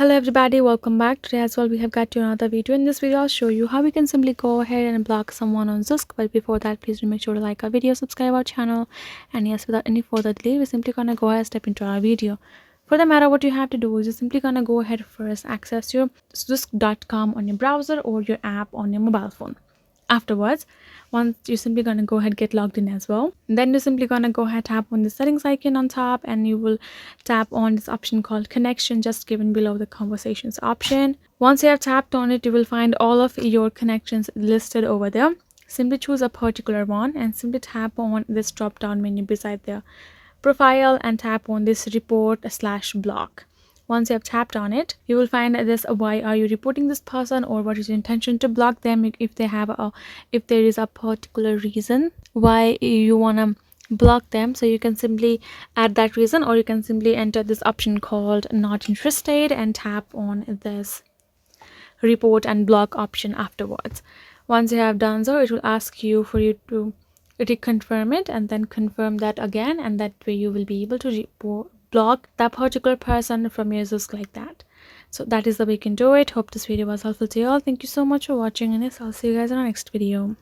Hello everybody, welcome back. Today as well we have got you another video. In this video I'll show you how we can simply go ahead and block someone on Zoosk. But before that, please do make sure to like our video, subscribe our channel, and yes, without any further delay, we're simply gonna go ahead and step into our video. For the matter, what you have to do is you're simply gonna go ahead first access your zoosk.com on your browser or your app on your mobile phone. Afterwards, once you're simply going to go ahead get logged in as well, then you're simply going to go ahead tap on the settings icon on top, and you will tap on this option called connection just given below the conversations option. Once you have tapped on it, you will find all of your connections listed over there. Simply choose a particular one and simply tap on this drop down menu beside the profile and tap on this report/block. Once you have tapped on it, you will find this why are you reporting this person, or what is your intention to block them. If there is a particular reason why you want to block them, so you can simply add that reason, or you can simply enter this option called not interested and tap on this report and block option afterwards. Once you have done so, it will ask you for you to reconfirm it and then confirm that again, and that way you will be able to block that particular person from your Zoosk like that. So that is the way you can do it. Hope this video was helpful to you all. Thank you so much for watching, and yes, I'll see you guys in our next video.